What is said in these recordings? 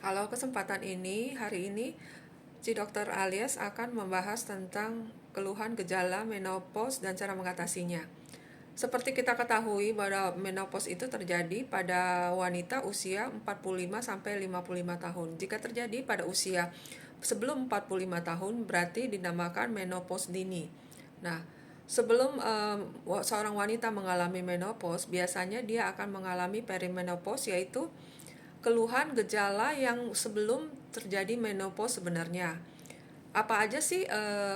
Kalau kesempatan ini, hari ini, si Dokter Alias akan membahas tentang keluhan gejala menopause dan cara mengatasinya. Seperti kita ketahui bahwa menopause itu terjadi pada wanita usia 45 sampai 55 tahun. Jika terjadi pada usia sebelum 45 tahun berarti dinamakan menopause dini. Nah, sebelum seorang wanita mengalami menopause, biasanya dia akan mengalami perimenopause, yaitu keluhan gejala yang sebelum terjadi menopause sebenarnya. Apa aja sih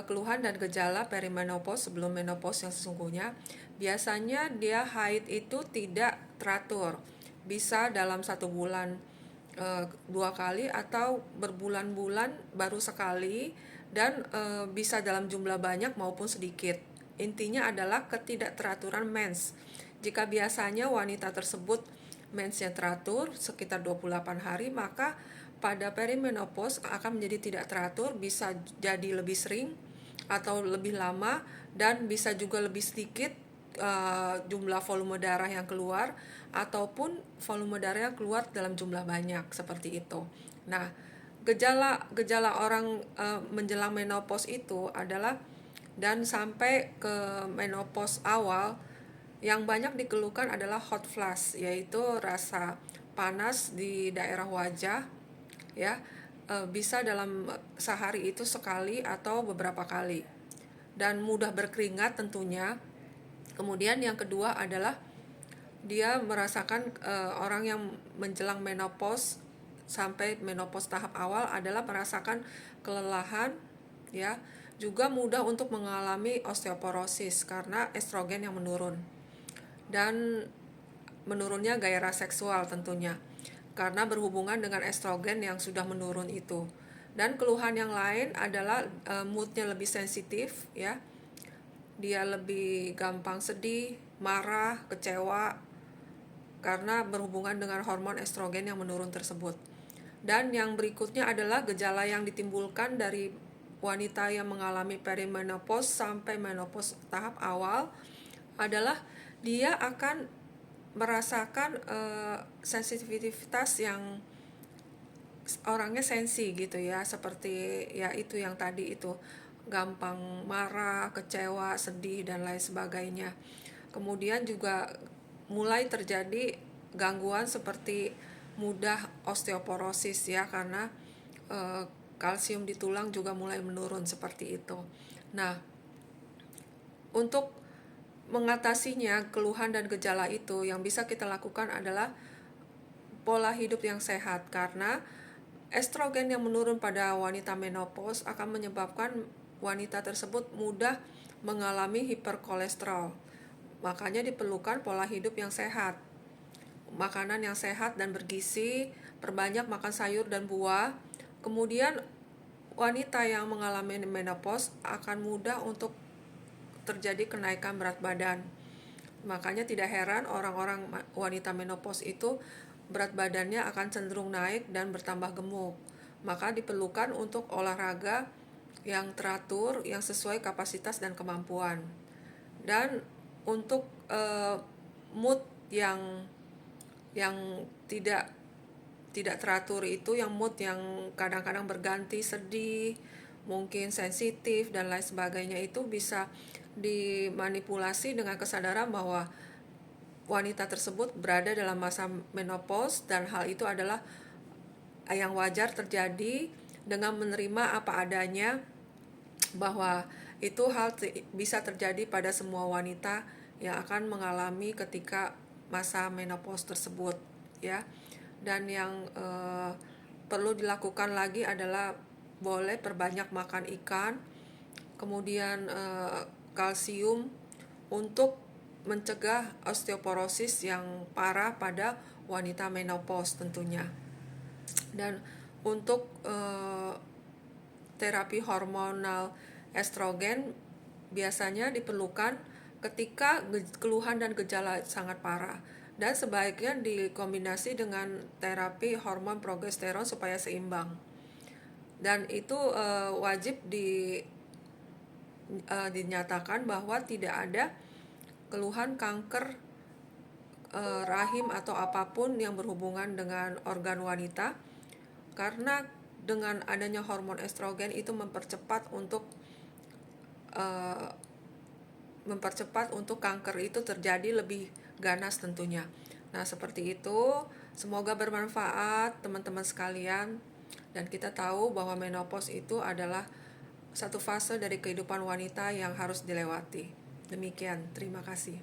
keluhan dan gejala perimenopause sebelum menopause yang sesungguhnya? Biasanya dia haid itu tidak teratur, bisa dalam 1 bulan 2 kali atau berbulan-bulan baru sekali, dan bisa dalam jumlah banyak maupun sedikit. Intinya adalah ketidakteraturan mens. Jika biasanya wanita tersebut mensnya teratur sekitar 28 hari, maka pada perimenopause akan menjadi tidak teratur, bisa jadi lebih sering atau lebih lama, dan bisa juga lebih sedikit jumlah volume darah yang keluar, ataupun volume darah yang keluar dalam jumlah banyak seperti itu. Nah, gejala orang menjelang menopause itu adalah, dan sampai ke menopause awal, yang banyak dikeluhkan adalah hot flash, yaitu rasa panas di daerah wajah, ya, bisa dalam sehari itu sekali atau beberapa kali, dan mudah berkeringat tentunya. Kemudian yang kedua adalah dia merasakan, orang yang menjelang menopause sampai menopause tahap awal adalah merasakan kelelahan, ya, juga mudah untuk mengalami osteoporosis karena estrogen yang menurun, dan menurunnya gairah seksual tentunya karena berhubungan dengan estrogen yang sudah menurun itu. Dan keluhan yang lain adalah moodnya lebih sensitif, ya, dia lebih gampang sedih, marah, kecewa karena berhubungan dengan hormon estrogen yang menurun tersebut. Dan yang berikutnya adalah gejala yang ditimbulkan dari wanita yang mengalami perimenopause sampai menopause tahap awal adalah dia akan merasakan sensitivitas yang orangnya sensi gitu ya, seperti ya itu yang tadi itu, gampang marah, kecewa, sedih, dan lain sebagainya. Kemudian juga mulai terjadi gangguan seperti mudah osteoporosis, ya, karena kalsium di tulang juga mulai menurun seperti itu. Nah, untuk mengatasinya keluhan dan gejala itu, yang bisa kita lakukan adalah pola hidup yang sehat, karena estrogen yang menurun pada wanita menopause akan menyebabkan wanita tersebut mudah mengalami hiperkolesterol. Makanya diperlukan pola hidup yang sehat, makanan yang sehat dan bergizi, perbanyak makan sayur dan buah. Kemudian wanita yang mengalami menopause akan mudah untuk terjadi kenaikan berat badan. Makanya tidak heran orang-orang wanita menopause itu berat badannya akan cenderung naik dan bertambah gemuk. Maka diperlukan untuk olahraga yang teratur, yang sesuai kapasitas dan kemampuan. Dan untuk mood yang tidak teratur itu, yang mood yang kadang-kadang berganti, sedih, mungkin sensitif dan lain sebagainya, itu bisa dimanipulasi dengan kesadaran bahwa wanita tersebut berada dalam masa menopause, dan hal itu adalah yang wajar terjadi, dengan menerima apa adanya bahwa itu hal bisa terjadi pada semua wanita yang akan mengalami ketika masa menopause tersebut, ya. Dan yang perlu dilakukan lagi adalah boleh perbanyak makan ikan, kemudian kalsium, untuk mencegah osteoporosis yang parah pada wanita menopause tentunya. Dan untuk terapi hormonal estrogen biasanya diperlukan ketika keluhan dan gejala sangat parah, dan sebaiknya dikombinasi dengan terapi hormon progesteron supaya seimbang. Dan itu wajib dinyatakan bahwa tidak ada keluhan kanker rahim atau apapun yang berhubungan dengan organ wanita Karena dengan adanya hormon estrogen itu mempercepat untuk kanker itu terjadi lebih ganas tentunya. Nah, seperti itu. Semoga bermanfaat teman-teman sekalian, dan kita tahu bahwa menopause itu adalah satu fase dari kehidupan wanita yang harus dilewati. Demikian, terima kasih.